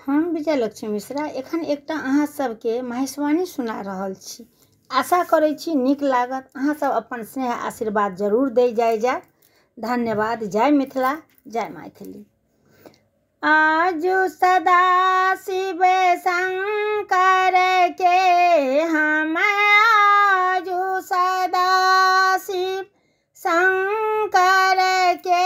हम विजयलक्ष्मी मिश्रा एखन एकटा अहाँ सबके महेशवाणी सुना रहल छी। आशा करै छी नीक लागत। अहाँ सब अपन स्नेह आशीर्वाद जरूर दै जाय। धन्यवाद। जय मिथिला, जय मैथिली। आजु सदा शिव शंकर के हम आजु सदा शिव शंकर के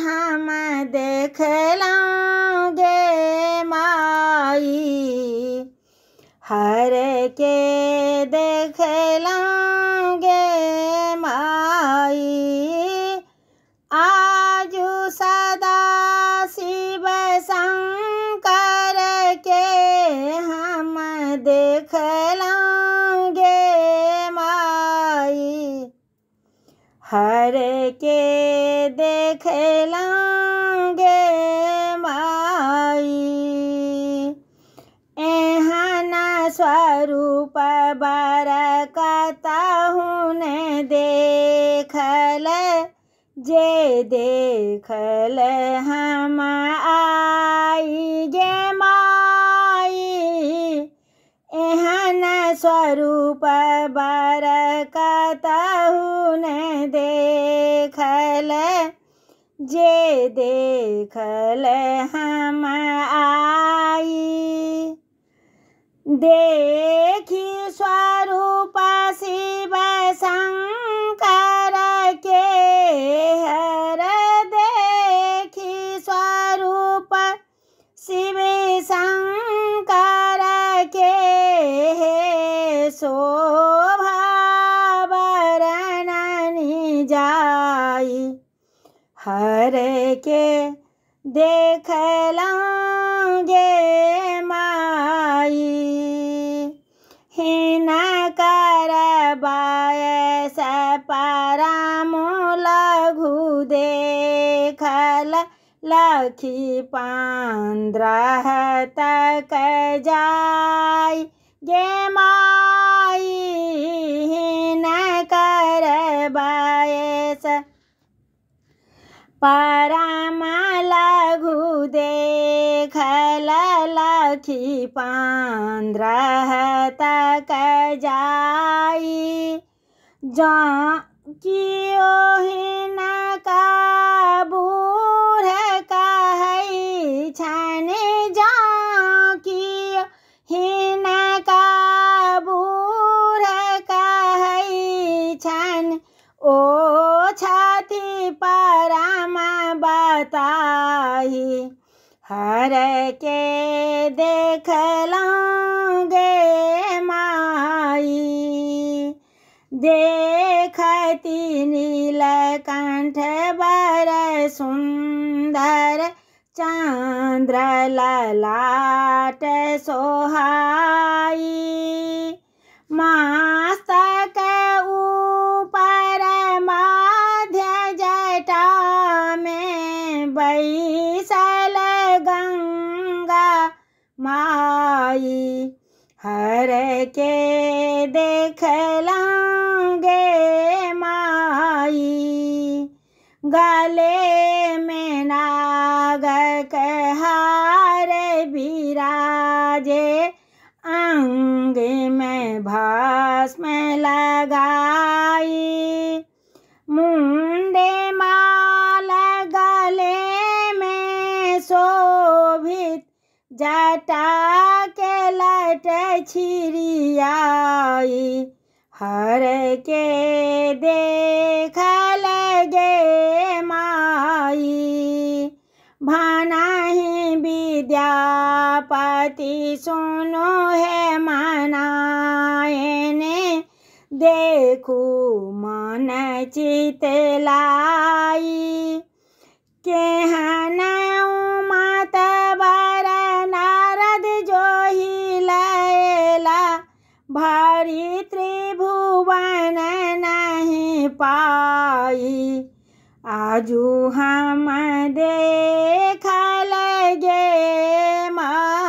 हम देखलौं गे माई, हर के देखलौं गे माई। आजु सदा शिव शंकर के हम देखलौं गे माई, हर के देखलौं गे माई। एहन स्वरूप बर कतहु ने देखल, जे देखल हम आई गे माई। एहन स्वरूप बर कतहु ने देखल, जे देखल हम आई। देखी स्वरूप शिव शंकर के हर, देखी स्वरूप शिव शंकर के शोभा वर्णनि जाई, हर के देखलौं गे माई। हिनकर बायस परम लघु देखल, लखी 15 तक जाय गे माई। हिनकर बायस परम लघु देखल, लखी 15 तक जाई। जँ कियो हिनका बूढ़ कहै छनि, जँ कियो हिनका बूढ़ कहै छनि, ओ छथि परम बताही, हर के देखलौं गे माई। देखती नीलकंठ बर सुंदर, चंद्र ललाट सोहाई। मस्तक ऊपर मध्य जटा में बैसल गंगा माई, हर के देखलौं गे माई। गले में नाग के हार बिराजे, अंग में भस्म लगाई। मुंडे माल गले में शोभित, जटा के लट छिरियाई, हर के देखल गे माई। भनहि विद्यापति सुनो हे मनाएने, देखू मन चित लाई। केहन उमत बर नारद जोहि लैला, भरी त्रिभुवन नहीं पाई। आजू हम देखल गे माई।